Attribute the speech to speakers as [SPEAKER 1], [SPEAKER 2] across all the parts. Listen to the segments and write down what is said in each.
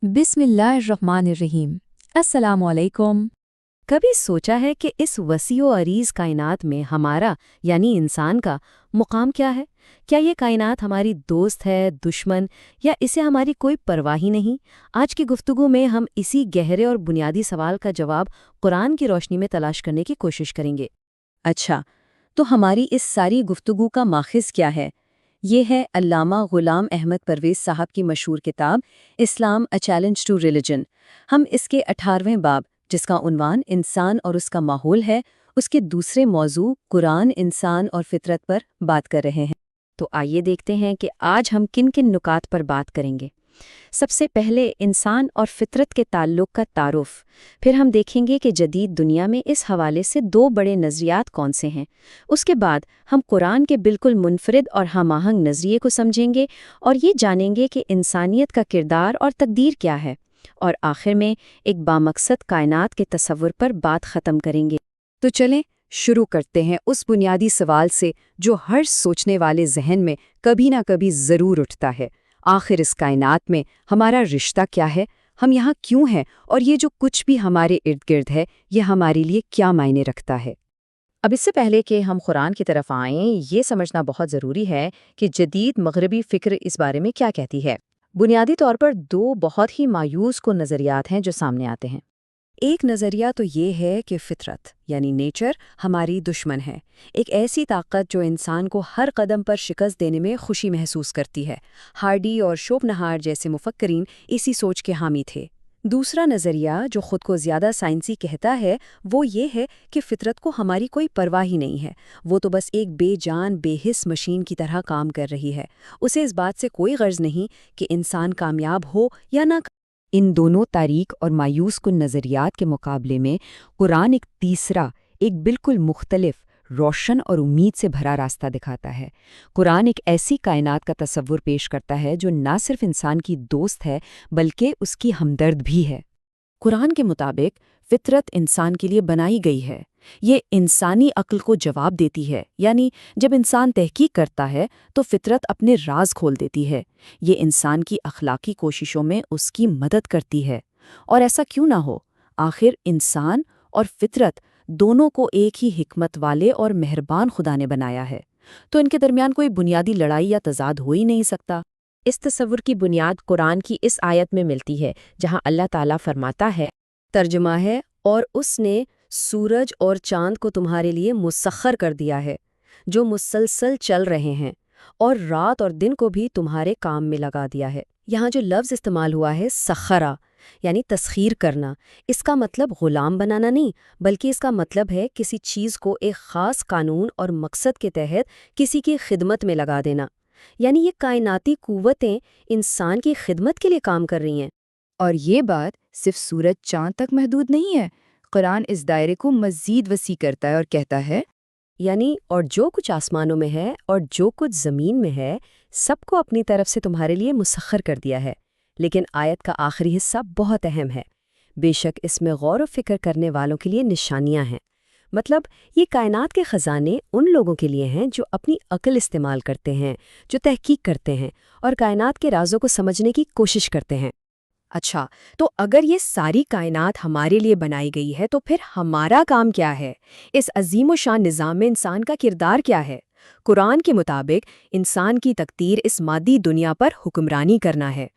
[SPEAKER 1] बिस्मिल्लाहिर्रहमानिर्रहीम। अस्सलाम वालेकुम। कभी सोचा है कि इस वसीओ अरीज कायनात में हमारा यानी इंसान का मुकाम क्या है? क्या ये कायनात हमारी दोस्त है, दुश्मन, या इसे हमारी कोई परवाह ही नहीं? आज की गुफ्तगू में हम इसी गहरे और बुनियादी सवाल का जवाब कुरान की रोशनी में तलाश करने की कोशिश करेंगे।
[SPEAKER 2] अच्छा, तो हमारी इस सारी गुफ्तगू का माखिज़ क्या है? ये है अल्लामा गुलाम अहमद परवेज़ साहब की मशहूर किताब इस्लाम अ चैलेंज टू रिलिजन। हम इसके 18वें बाब, जिसका उन्वान इंसान और उसका माहौल है, उसके दूसरे मौजू कुरान, इंसान और फितरत पर बात कर रहे हैं।
[SPEAKER 1] तो आइए देखते हैं कि आज हम किन किन नुकात पर बात करेंगे। सबसे पहले इंसान और फितरत के ताल्लुक का तारुफ, फिर हम देखेंगे कि जदीद दुनिया में इस हवाले से दो बड़े नज़रियात कौन से हैं। उसके बाद हम कुरान के बिल्कुल मुनफरिद और हमाहंग नज़रिए को समझेंगे और ये जानेंगे कि इंसानियत का किरदार और तकदीर क्या है। और आखिर में एक बामकसद कायनात के तसव्वुर पर बात ख़त्म करेंगे।
[SPEAKER 2] तो चलें शुरू करते हैं उस बुनियादी सवाल से जो हर सोचने वाले जहन में कभी ना कभी ज़रूर उठता है। आखिर इस कायनात में हमारा रिश्ता क्या है? हम यहाँ क्यों हैं? और ये जो कुछ भी हमारे इर्द गिर्द है, ये हमारे लिए क्या मायने रखता है?
[SPEAKER 3] अब इससे पहले कि हम कुरान की तरफ आएं, ये समझना बहुत ज़रूरी है कि जदीद मगरबी फ़िक्र इस बारे में क्या कहती है। बुनियादी तौर पर दो बहुत ही मायूस को नज़रियात हैं जो सामने आते हैं।
[SPEAKER 2] एक नज़रिया तो ये है कि फितरत यानी नेचर हमारी दुश्मन है, एक ऐसी ताकत जो इंसान को हर कदम पर शिकस्त देने में खुशी महसूस करती है। हार्डी और शोपनहार जैसे मुफक्करीन इसी सोच के हामी थे। दूसरा नज़रिया, जो खुद को ज़्यादा साइंसी कहता है, वो ये है कि फितरत को हमारी कोई परवाह ही नहीं है। वो तो बस एक बेजान बेहिस मशीन की तरह काम कर रही है। उसे इस बात से कोई गर्ज नहीं कि इंसान कामयाब हो या ना। इन दोनों तारीक और मायूस कुन नज़रियात के मुकाबले में कुरान एक तीसरा, एक बिल्कुल मुख्तलिफ, रोशन और उम्मीद से भरा रास्ता दिखाता है। कुरान एक ऐसी कायनात का तसव्वुर पेश करता है जो ना सिर्फ इंसान की दोस्त है बल्कि उसकी हमदर्द भी है। कुरान के मुताबिक फितरत इंसान के लिए बनाई गई है। ये इंसानी अक्ल को जवाब देती है, यानी जब इंसान तहकीक करता है तो फितरत अपने राज खोल देती है। ये इंसान की अखलाकी कोशिशों में उसकी मदद करती है। और ऐसा क्यों ना हो? आखिर इंसान और फितरत दोनों को एक ही हिकमत वाले और मेहरबान खुदा ने बनाया है, तो इनके दरमियान कोई बुनियादी लड़ाई या तजाद हो ही नहीं सकता।
[SPEAKER 3] इस तसव्वुर की बुनियाद कुरान की इस आयत में मिलती है जहां अल्लाह ताला फरमाता है,
[SPEAKER 2] तर्जुमा है, और उसने सूरज और चांद को तुम्हारे लिए मुसख्खर कर दिया है, जो मुसलसल चल रहे हैं, और रात और दिन को भी तुम्हारे काम में लगा दिया है। यहाँ जो लफ्ज़ इस्तेमाल हुआ है सखरा, यानी तस्खीर करना, इसका मतलब ग़ुलाम बनाना नहीं, बल्कि इसका मतलब है किसी चीज़ को एक ख़ास कानून और मकसद के तहत किसी की खिदमत में लगा देना। यानी ये कायनाती क़ुव्वतें इंसान की खिदमत के लिए काम कर रही हैं।
[SPEAKER 4] और ये बात सिर्फ सूरज चांद तक महदूद नहीं है। कुरान इस दायरे को मज़ीद वसी करता है और कहता है,
[SPEAKER 2] यानी और जो कुछ आसमानों में है और जो कुछ ज़मीन में है, सबको अपनी तरफ से तुम्हारे लिए मुसख्खर कर दिया है। लेकिन आयत का आखिरी हिस्सा बहुत अहम है। बेशक इसमें गौर व फिक्र करने वालों के लिए निशानियां हैं। मतलब ये कायनात के ख़जाने उन लोगों के लिए हैं जो अपनी अक्ल इस्तेमाल करते हैं, जो तहकीक करते हैं और कायनात के राज़ों को समझने की कोशिश करते हैं।
[SPEAKER 4] अच्छा, तो अगर ये सारी कायनात हमारे लिए बनाई गई है तो फिर हमारा काम क्या है? इस अजीम शान निज़ाम में इंसान का किरदार क्या है? कुरान के मुताबिक इंसान की तकदीर इस मादी दुनिया पर हुक्मरानी करना है।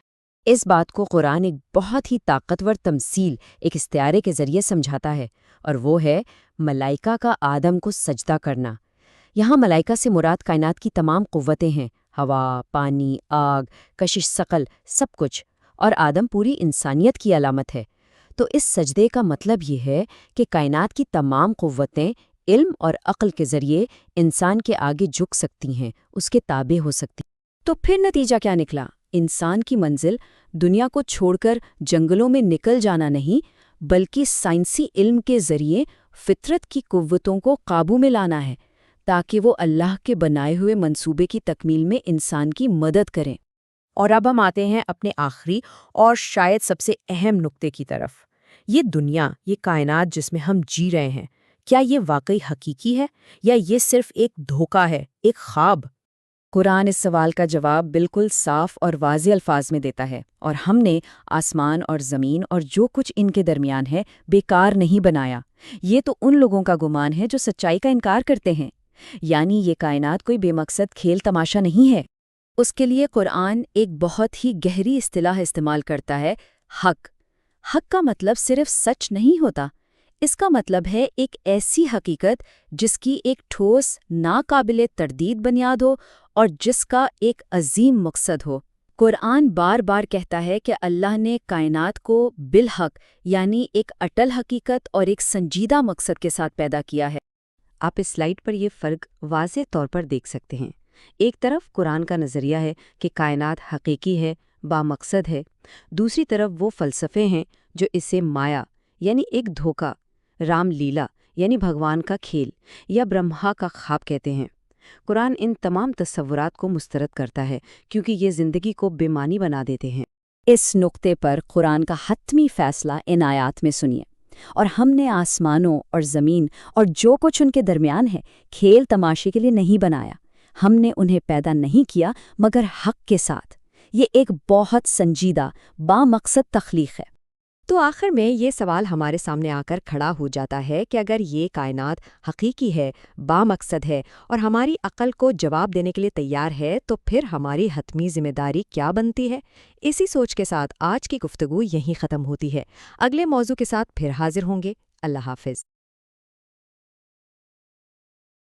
[SPEAKER 2] इस बात को कुरान एक बहुत ही ताकतवर तमसील, एक इस्तिआरे के ज़रिए समझाता है, और वो है मलाइका का आदम को सजदा करना। यहाँ मलाइका से मुराद कायनात की तमाम क़ुव्वतें हैं, हवा, पानी, आग, कशिश सकल, सब कुछ। और आदम पूरी इंसानियत की अलामत है। तो इस सजदे का मतलब ये है कि कायनात की तमाम क़ुव्वतें इल्म और अक्ल के ज़रिए इंसान के आगे झुक सकती हैं, उसके ताबे हो सकती। तो फिर नतीजा क्या निकला? इंसान की मंजिल दुनिया को छोड़कर जंगलों में निकल जाना नहीं, बल्कि साइंसी इल्म के ज़रिए फितरत की कुव्वतों को काबू में लाना है, ताकि वो अल्लाह के बनाए हुए मंसूबे की तकमील में इंसान की मदद करें।
[SPEAKER 3] और अब हम आते हैं अपने आखिरी और शायद सबसे अहम नुक्ते की तरफ। ये दुनिया, ये कायनात जिसमें हम जी रहे हैं, क्या ये वाकई हकीकी है या ये सिर्फ एक धोखा है, एक ख्वाब?
[SPEAKER 2] قرآن اس سوال کا جواب بالکل صاف اور واضح الفاظ میں دیتا ہے، اور ہم نے آسمان اور زمین اور جو کچھ ان کے درمیان ہے بیکار نہیں بنایا۔ یہ تو ان لوگوں کا گمان ہے جو سچائی کا انکار کرتے ہیں، یعنی یہ کائنات کوئی بے مقصد کھیل تماشا نہیں ہے۔ اس کے لیے قرآن ایک بہت ہی گہری اصطلاح استعمال کرتا ہے، حق۔ حق کا مطلب صرف سچ نہیں ہوتا، اس کا مطلب ہے ایک ایسی حقیقت جس کی ایک ٹھوس، ناقابل تردید بنیاد ہو اور جس کا ایک عظیم مقصد ہو۔ قرآن بار بار کہتا ہے کہ اللہ نے کائنات کو بالحق، یعنی ایک اٹل حقیقت اور ایک سنجیدہ مقصد کے ساتھ پیدا کیا ہے۔
[SPEAKER 3] آپ اس سلائیڈ پر یہ فرق واضح طور پر دیکھ سکتے ہیں۔ ایک طرف قرآن کا نظریہ ہے کہ کائنات حقیقی ہے، بامقصد ہے، دوسری طرف وہ فلسفے ہیں جو اسے مایا یعنی ایک دھوکہ، رام لیلا یعنی بھگوان کا کھیل یا برہما کا خواب کہتے ہیں۔ قرآن ان تمام تصورات کو مسترد کرتا ہے کیونکہ یہ زندگی کو بے معنی بنا دیتے ہیں۔
[SPEAKER 1] اس نقطے پر قرآن کا حتمی فیصلہ ان آیات میں سنیے، اور ہم نے آسمانوں اور زمین اور جو کچھ ان کے درمیان ہے کھیل تماشے کے لیے نہیں بنایا، ہم نے انہیں پیدا نہیں کیا مگر حق کے ساتھ۔ یہ ایک بہت سنجیدہ، بامقصد تخلیق ہے۔
[SPEAKER 4] تو آخر میں یہ سوال ہمارے سامنے آ کر کھڑا ہو جاتا ہے کہ اگر یہ کائنات حقیقی ہے، بامقصد ہے اور ہماری عقل کو جواب دینے کے لیے تیار ہے، تو پھر ہماری حتمی ذمہ داری کیا بنتی ہے؟ اسی سوچ کے ساتھ آج کی گفتگو یہیں ختم ہوتی ہے۔ اگلے موضوع کے ساتھ پھر حاضر ہوں گے۔ اللہ حافظ۔